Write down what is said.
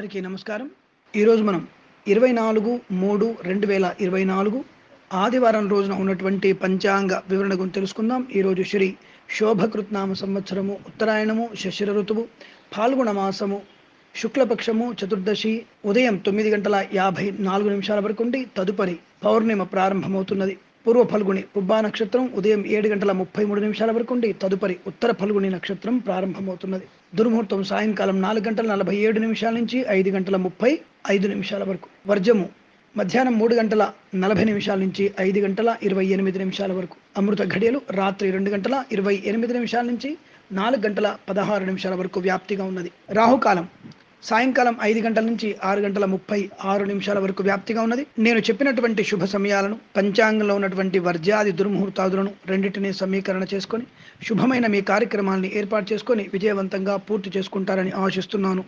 అందరికీ నమస్కారం. ఈరోజు మనం 24/3/2024 ఆదివారం రోజున ఉన్నటువంటి పంచాంగ వివరణ గురించి తెలుసుకుందాం. ఈరోజు శ్రీ శోభకృత్నామ సంవత్సరము, ఉత్తరాయణము, శశిర ఋతువు, ఫాల్గుణ మాసము, శుక్లపక్షము, చతుర్దశి ఉదయం 9:54 వరకు ఉండి తదుపరి పౌర్ణిమ ప్రారంభమవుతున్నది. పూర్వ ఫల్గుని పుబ్బా నక్షత్రం ఉదయం 7:33 వరకు ఉండి తదుపరి ఉత్తర ఫల్గుని నక్షత్రం ప్రారంభమవుతున్నది. దుర్ముహూర్తం సాయంకాలం 4:47 నుంచి 5:35 వరకు. వర్జము మధ్యాహ్నం 3:40 నుంచి 5:28 వరకు. అమృత ఘడియలు రాత్రి 2:28 నుంచి 4:16 వరకు వ్యాప్తిగా ఉన్నది. రాహుకాలం సాయంకాలం 5 గంటల నుంచి 6:36 వరకు వ్యాప్తిగా ఉన్నది. నేను చెప్పినటువంటి శుభ సమయాలను, పంచాంగంలో ఉన్నటువంటి వర్జాది దుర్ముహూర్తాదులను రెండింటినీ సమీకరణ చేసుకొని శుభమైన మీ కార్యక్రమాల్ని ఏర్పాటు చేసుకొని విజయవంతంగా పూర్తి చేసుకుంటారని ఆశిస్తున్నాను.